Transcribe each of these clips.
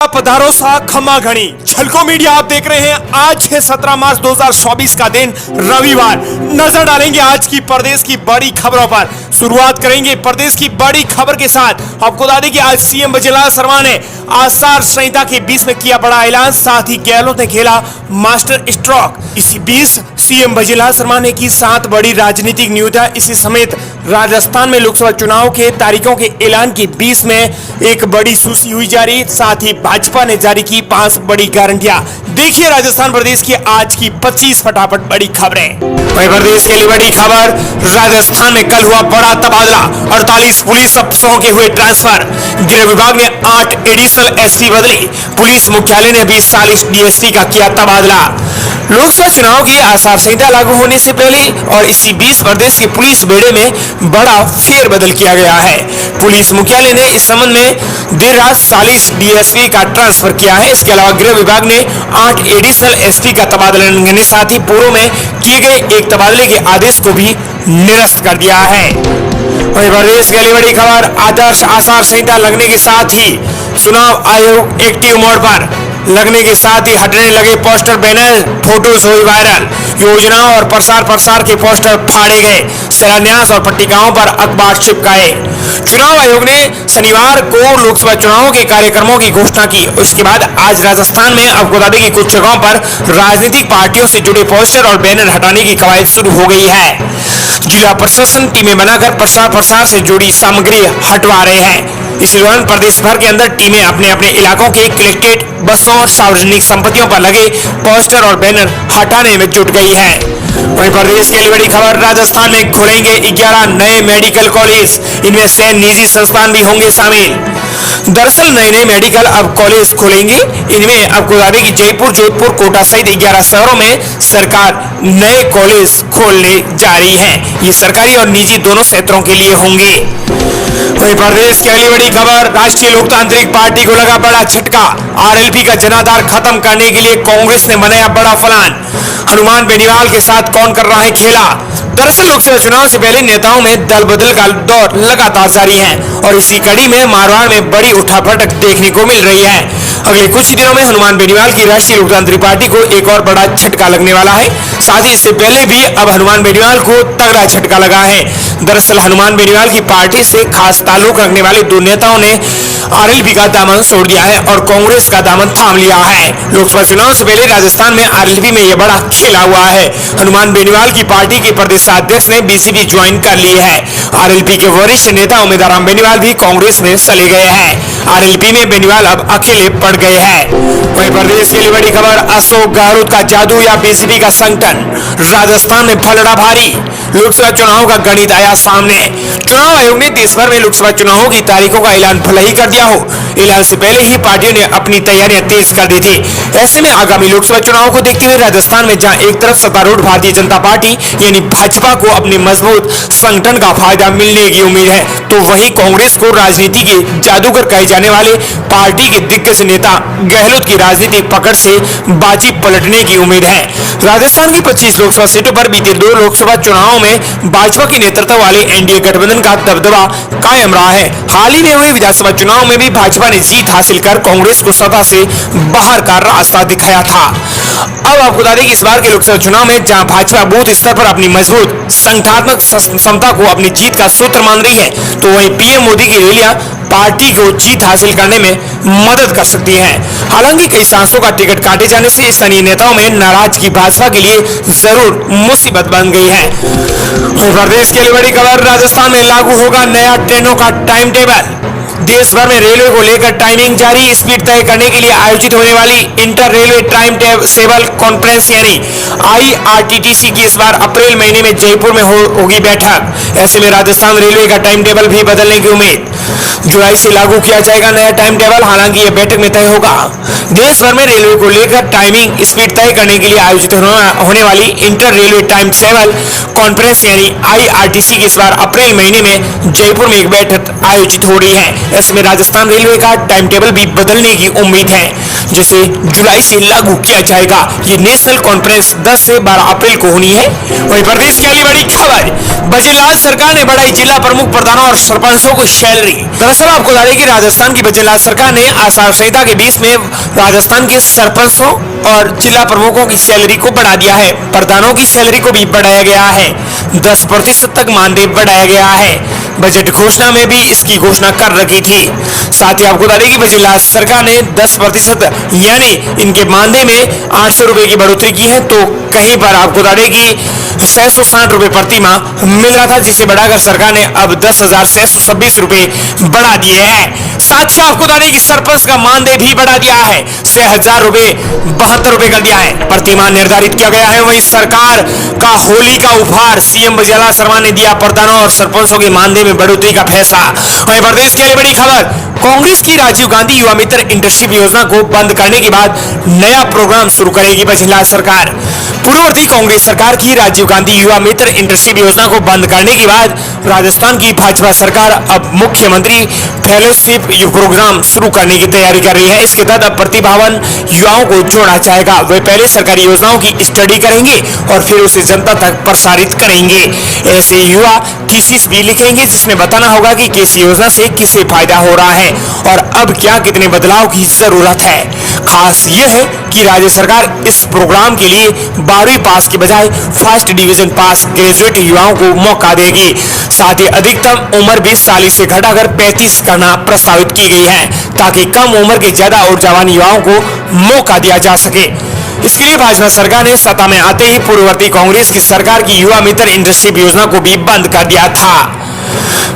पधारो सा खम्मा घड़ी झलको मीडिया आप देख रहे हैं। आज है 17 मार्च 2024 का दिन रविवार। नजर डालेंगे आज की प्रदेश की बड़ी खबरों पर। शुरुआत करेंगे प्रदेश की बड़ी खबर के साथ। आपको बता दें कि आज सीएम बघेल शर्मा ने आचार संहिता के बीच में किया बड़ा ऐलान, साथ ही गहलोत ने खेला मास्टर स्ट्रोक। इसी बीच सीएम बघेल शर्मा ने की 7 बड़ी राजनीतिक न्यूज। इसी समेत राजस्थान में लोकसभा चुनाव के तारीखों के ऐलान के बीच में एक बड़ी सूची हुई जारी, साथ ही भाजपा ने जारी की 5 बड़ी गारंटियां। देखिए राजस्थान प्रदेश की आज की 25 फटाफट बड़ी खबरें। वहीं प्रदेश के लिए बड़ी खबर, राजस्थान में कल हुआ बड़ा तबादला, 48 पुलिस अफसरों के हुए ट्रांसफर। गृह विभाग ने 8 एडिशनल एसपी बदली, पुलिस मुख्यालय ने भी 40 डीएसपी का किया तबादला। लोकसभा चुनाव की आचार संहिता लागू होने से पहले और इसी बीच प्रदेश के पुलिस बेड़े में बड़ा फेरबदल किया गया है। पुलिस मुख्यालय ने इस संबंध में देर रात 40 डीएसपी का ट्रांसफर किया है। इसके अलावा गृह विभाग ने 8 एडिशनल एसपी का तबादला करने, साथ ही पूर्व में किए गए एक तबादले के आदेश को भी निरस्त कर दिया है। वहीं प्रदेश के लिए बड़ी खबर, आदर्श आचार संहिता लगने के साथ ही चुनाव आयोग एक्टिव मोड पर लगने के साथ ही हटने लगे पोस्टर, बैनर, फोटोज हुई वायरल। योजनाओं और प्रसार के पोस्टर फाड़े गए, शिलान्यास और पट्टिकाओं पर अखबार चिपकाए। चुनाव आयोग ने शनिवार को लोकसभा चुनाव के कार्यक्रमों की घोषणा की। उसके बाद आज राजस्थान में आपको बता दें कि कुछ जगहों पर राजनीतिक पार्टियों से जुड़े पोस्टर और बैनर हटाने की कवायद शुरू हो गई है। जिला प्रशासन टीमें बनाकर प्रसार से जुड़ी सामग्री हटवा रहे हैं। इसी दौरान प्रदेश भर के अंदर टीमें अपने अपने इलाकों के कलेक्ट्रेट, बसों और सार्वजनिक संपत्तियों पर लगे पोस्टर और बैनर हटाने में जुट गई है। वहीं प्रदेश के लिए बड़ी खबर, राजस्थान में खुलेंगे 11 नए मेडिकल कॉलेज, इनमें से निजी संस्थान भी होंगे शामिल। दरअसल नए मेडिकल अब कॉलेज खुलेंगे। इनमें आपको बता दें कि जयपुर, जोधपुर, कोटा सहित 11 शहरों में सरकार नए कॉलेज खोलने जा रही है। ये सरकारी और निजी दोनों क्षेत्रों के लिए होंगे। वहीं प्रदेश के लिए बड़ी खबर, राष्ट्रीय लोकतांत्रिक पार्टी को लगा बड़ा झटका। आरएलपी का जनाधार खत्म करने के लिए कांग्रेस ने बनाया बड़ा प्लान। हनुमान बेनीवाल के साथ कौन कर रहा है खेला। दरअसल लोकसभा चुनाव से पहले नेताओं में दल बदल का दौर लगातार जारी है और इसी कड़ी में मारवाड़ में बड़ी उठापटक देखने को मिल रही है। अगले कुछ दिनों में हनुमान बेनीवाल की राष्ट्रीय लोकतांत्रिक पार्टी को एक और बड़ा झटका लगने वाला है। साथ ही इससे पहले भी अब हनुमान बेनीवाल को तगड़ा झटका लगा है। दरअसल हनुमान बेनीवाल की पार्टी से खास ताल्लुक रखने वाले 2 नेताओं ने आरएलपी का दामन छोड़ दिया है और कांग्रेस का दामन थाम लिया है। लोकसभा चुनाव से पहले राजस्थान में आरएलपी में यह बड़ा खेला हुआ है। हनुमान बेनीवाल की पार्टी के प्रदेशाध्यक्ष ने बीसीपी ज्वाइन कर ली है। आरएलपी के वरिष्ठ नेता उम्मीदवार बेनीवाल भी कांग्रेस में चले गए हैं। आरएलपी में बेनीवाल अब अकेले पड़ गए हैं। वहीं प्रदेश के लिए बड़ी खबर, अशोक गहलोत का जादू या बीजेपी का संगठन, राजस्थान में पलड़ा भारी। लोकसभा चुनाव का गणित आया सामने। चुनाव आयोग ने देश भर में लोकसभा चुनावों की तारीखों का ऐलान भले ही कर दिया हो, ऐलान से पहले ही पार्टियों ने अपनी तैयारियां तेज कर दी थी। ऐसे में आगामी लोकसभा चुनाव को देखते हुए राजस्थान में जहां एक तरफ सत्तारूढ़ भारतीय जनता पार्टी यानी भाजपा को अपने मजबूत संगठन का फायदा मिलने की उम्मीद है, तो वहीं कांग्रेस को राजनीति के जादूगर कहे जाने वाले पार्टी के दिग्गज नेता गहलोत की राजनीतिक पकड़ से बाजी पलटने की उम्मीद है। राजस्थान की 25 लोकसभा सीटों पर बीते 2 लोकसभा चुनावों में भाजपा के नेतृत्व वाले एनडीए गठबंधन का दबदबा कायम रहा है। हाल ही में हुए विधानसभा चुनाव में भी भाजपा ने जीत हासिल कर कांग्रेस को सत्ता से बाहर का रास्ता दिखाया था। अब आपको बता दें कि इस बार के लोकसभा चुनाव में जहां भाजपा बूथ स्तर पर अपनी मजबूत संगठनात्मक क्षमता को अपनी जीत का सूत्र मान रही है, तो वहीं पीएम मोदी की रैलियां पार्टी को जीत हासिल करने में मदद कर सकती हैं। हालांकि कई सांसदों का टिकट काटे जाने से स्थानीय नेताओं में नाराजगी भाजपा के लिए जरूर मुसीबत बन गई है। प्रदेश के लिए बड़ी खबर, राजस्थान में लागू होगा नया ट्रेनों का टाइम टेबल। देश भर में रेलवे को लेकर टाइमिंग जारी, स्पीड तय करने के लिए आयोजित होने वाली inter railway time table conference यानी IRTTC की इस बार अप्रैल महीने में जयपुर में होगी बैठक। ऐसे में राजस्थान रेलवे का टाइम टेबल भी बदलने की उम्मीद। जुलाई से लागू किया जाएगा नया टाइम टेबल, हालांकि यह बैठक में तय होगा। देश भर में रेलवे को लेकर टाइमिंग स्पीड तय करने के लिए आयोजित होने वाली inter railway time table conference यानी IRTC की इस बार अप्रैल महीने में जयपुर में एक बैठक आयोजित हो रही है। ऐसे में राजस्थान रेलवे का टाइम टेबल भी बदलने की उम्मीद है। जिसे जुलाई से लागू किया जाएगा। ये नेशनल कॉन्फ्रेंस 10 से 12 अप्रैल को होनी है। वहीं प्रदेश की अगली बड़ी खबर, बजरलाल सरकार ने बढ़ाई जिला प्रमुख प्रधानों और सरपंचों को सैलरी। दरअसल आपको बता दें कि राजस्थान की बजरलाल सरकार ने आचार संहिता के बीच में राजस्थान के सरपंचों और जिला प्रमुखों की सैलरी को बढ़ा दिया है। प्रधानों की सैलरी को भी बढ़ाया गया है, 10% तक मानदेय बढ़ाया गया है। बजट घोषणा में भी इसकी घोषणा कर रखी थी। साथ ही आपको बता दें कि बजरलाल सरकार ने 10% यानी इनके मानदेय में 800 रुपए की बढ़ोतरी की है, तो कहीं पर आपको बता दें कि 660 रुपए प्रति माह मिल रहा था, जिसे बढ़ाकर सरकार ने अब 10,626 रुपए बढ़ा दिए हैं। साथ ही आपको बता दें कि सरपंच का मानदेय भी बढ़ा दिया है, 6,000 रुपए 72 रुपए कर दिया है, प्रतिमाह निर्धारित किया गया है। वहीं सरकार का होली का उपहार सीएम बजरलाल शर्मा ने दिया, प्रधानों और सरपंचों के मानदेय में बढ़ोतरी का फैसला। वहीं प्रदेश की बड़ी खबर, कांग्रेस की राजीव गांधी युवा मित्र इंटर्नशिप योजना को बंद करने के बाद नया प्रोग्राम शुरू करेगी बजरलाल सरकार। पूर्ववर्ती कांग्रेस सरकार की राजीव गांधी युवा मित्र इंटर्नशिप योजना को बंद करने के बाद राजस्थान की भाजपा सरकार अब मुख्यमंत्री फेलोशिप प्रोग्राम शुरू करने की तैयारी कर रही है। इसके तहत अब प्रतिभावान युवाओं को जोड़ा जाएगा। वे पहले सरकारी योजनाओं की स्टडी करेंगे और फिर उसे जनता तक प्रसारित करेंगे। ऐसे युवा थीसिस भी लिखेंगे जिसमें बताना होगा कि किस योजना से किसे फायदा हो रहा है और अब क्या कितने बदलाव की जरूरत है। खास यह है कि राज्य सरकार इस प्रोग्राम के लिए 12वीं पास के बजाय फर्स्ट डिवीजन पास ग्रेजुएट युवाओं को मौका देगी। साथ ही अधिकतम उम्र 20 साल से घटाकर 35 करना प्रस्तावित की गई है, ताकि कम उम्र के ज्यादा ऊर्जावान युवाओं को मौका दिया जा सके। इसके लिए भाजपा सरकार ने सत्ता में आते ही पूर्ववर्ती कांग्रेस की सरकार की युवा मित्र इंटर्नशिप योजना को भी बंद कर दिया था।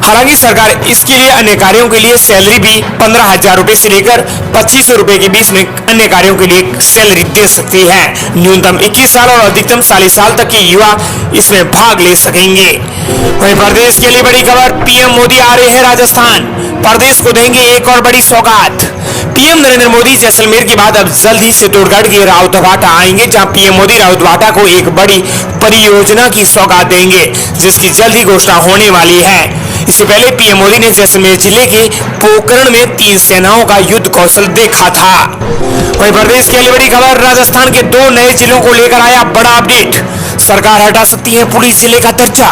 हालांकि सरकार इसके लिए अन्य कार्यों के लिए सैलरी भी 15,000 रुपए से लेकर 2500 रुपए के बीच में अन्य कार्यों के लिए सैलरी दे सकती है। न्यूनतम 21 साल और अधिकतम 40 साल तक के युवा इसमें भाग ले सकेंगे। वहीं प्रदेश के लिए बड़ी खबर, पीएम मोदी आ रहे हैं राजस्थान, प्रदेश को देंगे एक और बड़ी सौगात। पीएम नरेंद्र मोदी जैसलमेर के बाद अब जल्द ही चित्तौड़गढ़ के राउतभाटा आएंगे, जहां पीएम मोदी राउतभाटा को एक बड़ी परियोजना की सौगात देंगे, जिसकी जल्द ही घोषणा होने वाली है। इससे पहले पीएम मोदी ने जैसलमेर जिले के पोखरण में 3 सेनाओं का युद्ध कौशल देखा था। वहीं प्रदेश के लिए बड़ी खबर, राजस्थान के 2 नए जिलों को लेकर आया बड़ा अपडेट, सरकार हटा सकती है पुलिस जिले का दर्जा।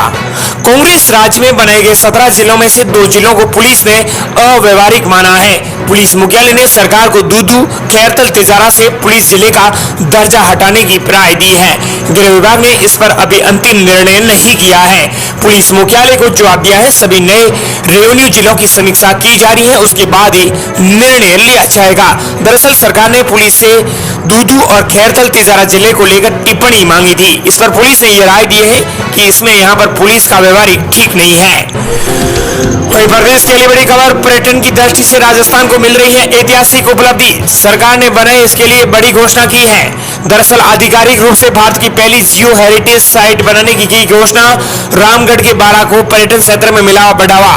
कांग्रेस राज्य में बनाए गए 17 जिलों में से 2 जिलों को पुलिस ने अव्यवहारिक माना है। पुलिस मुख्यालय ने सरकार को दूदू, खैरतल, तिजारा से पुलिस जिले का दर्जा हटाने की राय दी है। गृह विभाग ने इस पर अभी अंतिम निर्णय नहीं किया है। पुलिस मुख्यालय को जवाब दिया है, सभी नए रेवेन्यू जिलों की समीक्षा की जा रही है, उसके बाद ही निर्णय लिया जाएगा। दरअसल सरकार ने पुलिस से दूदू और खैरतल, तिजारा जिले को लेकर टिप्पणी मांगी थी। इस पर पुलिस ने यह राय दी है कि इसमें यहाँ पर पुलिस का व्यवहार ठीक नहीं है। वहीं प्रदेश के लिए बड़ी खबर, पर्यटन की दृष्टि से राजस्थान को मिल रही है ऐतिहासिक उपलब्धि, सरकार ने बनाए इसके लिए बड़ी घोषणा की है। दरअसल आधिकारिक रूप से भारत की पहली जियो हेरिटेज साइट बनाने की घोषणा, रामगढ़ के बाड़ा को पर्यटन क्षेत्र में मिला बढ़ावा।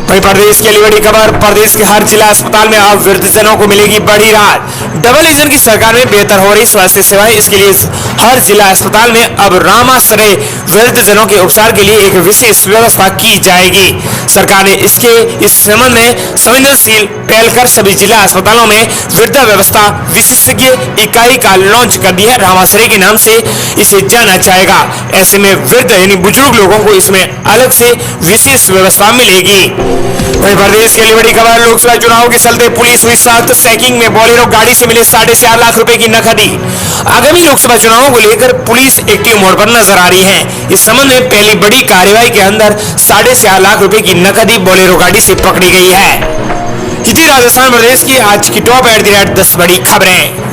वहीं प्रदेश के लिए बड़ी खबर, प्रदेश के हर जिला अस्पताल में अब वृद्धजनों को मिलेगी बड़ी राहत। डबल इंजन की सरकार में बेहतर हो रही स्वास्थ्य सेवाएं, इसके लिए हर जिला अस्पताल में अब रामाश्रय वृद्धजनों के उपचार के लिए एक विशेष व्यवस्था की जाएगी। सरकार ने इस संबंध में संवेदनशील पहल कर सभी जिला अस्पतालों में वृद्धा व्यवस्था विशेषज्ञ इकाई का लॉन्च कर दिया है। रामाश्रय के नाम से इसे जाना जाएगा। ऐसे में वृद्ध यानी बुजुर्ग लोगों को इसमें अलग से विशेष व्यवस्था मिलेगी। वहीं प्रदेश के लिए बड़ी खबर, लोकसभा चुनाव के चलते पुलिस हुई सख्त, चेकिंग में बोलेरो गाड़ी से मिले 4.5 लाख रुपए की नकदी। आगामी लोकसभा चुनावों को लेकर पुलिस एक्टिव मोड पर नजर आ रही है। इस संबंध में पहली बड़ी कार्रवाई के अंदर 4.5 लाख रुपए की नकदी बोलेरो गाड़ी से पकड़ी गई है। इसी राजस्थान प्रदेश की आज की टॉप @ 10 बड़ी खबरें।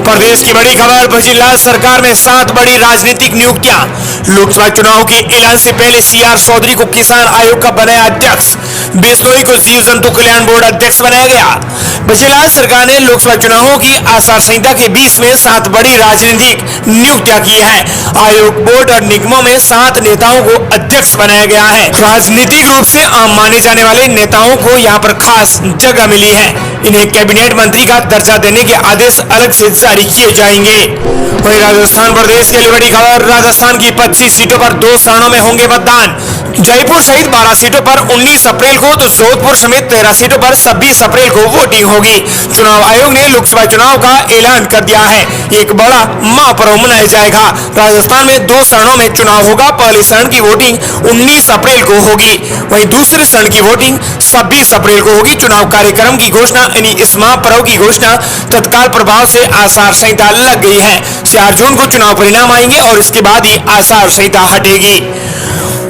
प्रदेश की बड़ी खबर, बजरलाल सरकार में 7 बड़ी राजनीतिक नियुक्तियां। लोकसभा चुनाव के ऐलान से पहले सीआर चौधरी को किसान आयोग का बनाया अध्यक्ष, बिश्नोई को जीव जंतु कल्याण बोर्ड अध्यक्ष बनाया गया। बजरलाल सरकार ने लोकसभा चुनावों की आचार संहिता के बीच में 7 बड़ी राजनीतिक नियुक्तियां की है। आयोग, बोर्ड और निगमों में 7 नेताओं को अध्यक्ष बनाया गया है। राजनीतिक रूप से आम माने जाने वाले नेताओं को यहाँ पर खास जगह मिली है। इन्हें कैबिनेट मंत्री का दर्जा देने के आदेश अलग से जारी किए जाएंगे। वहीं राजस्थान प्रदेश के लिए बड़ी खबर, राजस्थान की 25 सीटों पर 2 चरणों में होंगे मतदान। जयपुर सहित 12 सीटों पर 19 अप्रैल को तो जोधपुर समेत 13 सीटों पर 26 अप्रैल को वोटिंग होगी। चुनाव आयोग ने लोकसभा चुनाव का ऐलान कर दिया है। एक बड़ा महापर्व मनाया जाएगा। राजस्थान में 2 चरणों में चुनाव होगा। पहले चरण की वोटिंग 19 अप्रैल को होगी, वहीं दूसरे चरण की वोटिंग 26 अप्रैल को होगी। चुनाव कार्यक्रम की घोषणा यानी इस महापर्व की घोषणा तत्काल प्रभाव से आचार संहिता लग गई है। 4 जून को चुनाव परिणाम आएंगे और इसके बाद ही आचार संहिता हटेगी।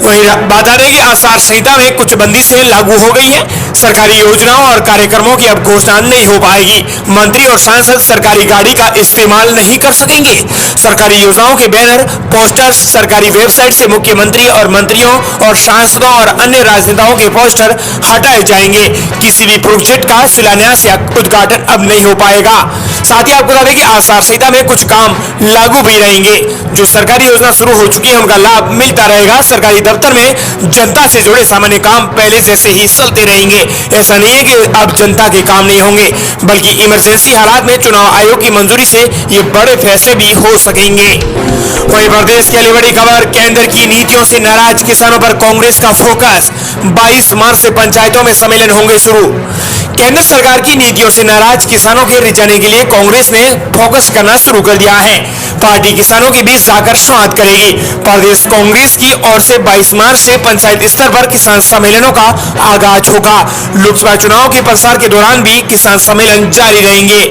वहीं बता दें कि आचार संहिता में कुछ बंदिशें लागू हो गई हैं। सरकारी योजनाओं और कार्यक्रमों की अब घोषणा नहीं हो पाएगी। मंत्री और सांसद सरकारी गाड़ी का इस्तेमाल नहीं कर सकेंगे। सरकारी योजनाओं के बैनर, पोस्टर्स सरकारी वेबसाइट से मुख्यमंत्री और मंत्रियों और सांसदों और अन्य राजनेताओं के पोस्टर हटाए जाएंगे। किसी भी प्रोजेक्ट का शिलान्यास या उद्घाटन अब नहीं हो पाएगा। साथ ही आपको बता दें कि आचार संहिता में कुछ काम लागू भी रहेंगे। जो सरकारी योजना शुरू हो चुकी है उनका लाभ मिलता रहेगा। सरकारी दफ्तर में जनता से जुड़े सामान्य काम पहले जैसे ही चलते रहेंगे। ऐसा नहीं है कि अब जनता के काम नहीं होंगे, बल्कि इमरजेंसी हालात में चुनाव आयोग की मंजूरी से ये बड़े फैसले भी हो सकेंगे। वहीं प्रदेश की अगली बड़ी खबर, केंद्र की नीतियों से नाराज किसानों पर कांग्रेस का फोकस। 22 मार्च से पंचायतों में सम्मेलन होंगे शुरू। केंद्र सरकार की नीतियों से नाराज किसानों के रिझाने के लिए कांग्रेस ने फोकस करना शुरू कर दिया है। पार्टी किसानों के बीच जाकर संवाद करेगी। प्रदेश कांग्रेस की ओर से 22 मार्च से पंचायत स्तर पर किसान सम्मेलनों का आगाज होगा। लोकसभा चुनाव के प्रचार के दौरान भी किसान सम्मेलन जारी रहेंगे।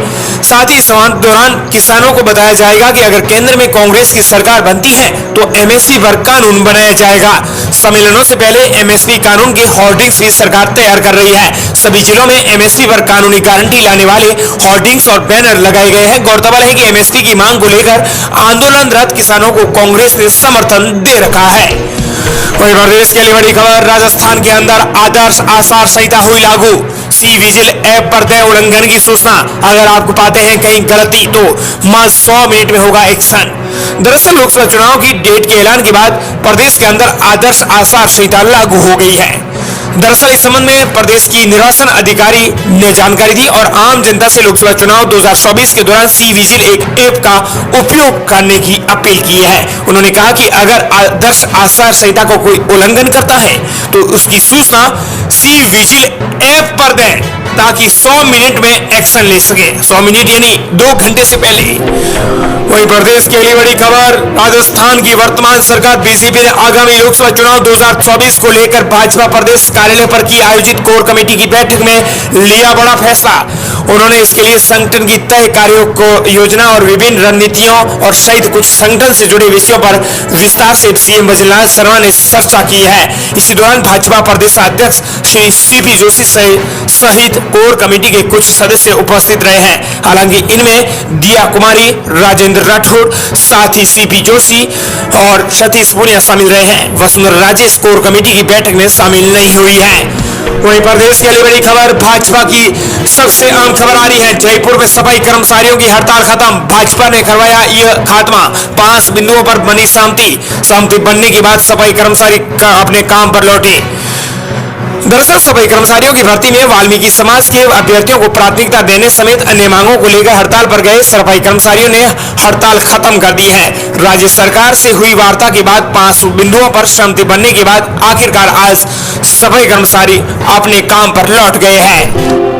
साथ ही संवाद दौरान किसानों को बताया जाएगा कि अगर केंद्र में कांग्रेस की सरकार बनती है तो एमएसपी पर कानून बनाया जाएगा। सम्मेलनों से पहले एमएसपी कानून के होर्डिंग्स भी सरकार तैयार कर रही है। सभी जिलों में एमएसपी पर कानूनी गारंटी लाने वाले होर्डिंग्स और बैनर लगाए गए हैं। गौरतलब है कि एमएसपी की मांग को लेकर आंदोलनरत किसानों को कांग्रेस ने समर्थन दे रखा है। वहीं प्रदेश के लिए बड़ी खबर, राजस्थान के अंदर आदर्श आचार संहिता हुई लागू। सी विजिल ऐप पर तय उल्लंघन की सूचना। अगर आपको पाते हैं कहीं गलती तो मात्र 100 मिनट में होगा एक्शन। दरअसल लोकसभा चुनाव की डेट के ऐलान के बाद प्रदेश के अंदर आदर्श आचार संहिता लागू हो गई है। दरअसल इस संबंध में प्रदेश की निर्वाचन अधिकारी ने जानकारी दी और आम जनता से लोकसभा चुनाव 2024 के दौरान सी विजिल एक ऐप का उपयोग करने की अपील की है। उन्होंने कहा कि अगर आदर्श आचार संहिता को कोई उल्लंघन करता है तो उसकी सूचना सी विजिल ऐप पर दें ताकि 100 मिनट में एक्शन ले सके। 100 मिनट यानी 2 घंटे से पहले। वहीं प्रदेश के लिए बड़ी खबर, राजस्थान की वर्तमान सरकार बीजेपी ने आगामी लोकसभा चुनाव 2024 को लेकर भाजपा प्रदेश कार्यालय पर की आयोजित कोर कमेटी की बैठक में लिया बड़ा फैसला। उन्होंने इसके लिए संगठन की तय कार्यों को योजना और विभिन्न रणनीतियों और सहित कुछ संगठन से जुड़े विषयों पर विस्तार से सीएम बजरंग शर्मा ने चर्चा की है। इसी दौरान भाजपा प्रदेश अध्यक्ष श्री सीपी जोशी सहित कोर कमेटी के कुछ सदस्य उपस्थित रहे हैं। हालांकि इनमें दिया कुमारी, राजेंद्र राठौड़, साथ ही सीपी जोशी और सतीश पूनिया शामिल रहे हैं। वसुंधरा राजे कोर कमेटी की बैठक में शामिल नहीं हुई है। वहीं प्रदेश के लिए बड़ी खबर, भाजपा की सबसे आम खबर आ रही है। जयपुर में सफाई कर्मचारियों की हड़ताल खत्म। भाजपा ने करवाया यह खात्मा। 5 बिंदुओं पर बनी सहमति बनने के बाद सफाई कर्मचारी अपने काम पर लौटे। दरअसल सफाई कर्मचारियों की भर्ती में वाल्मीकि समाज के अभ्यर्थियों को प्राथमिकता देने समेत अन्य मांगों को लेकर हड़ताल पर गए सफाई कर्मचारियों ने हड़ताल खत्म कर दी है। राज्य सरकार से हुई वार्ता के बाद 5 बिंदुओं पर सहमति बनने के बाद आखिरकार आज सफाई कर्मचारी अपने काम पर लौट गए हैं।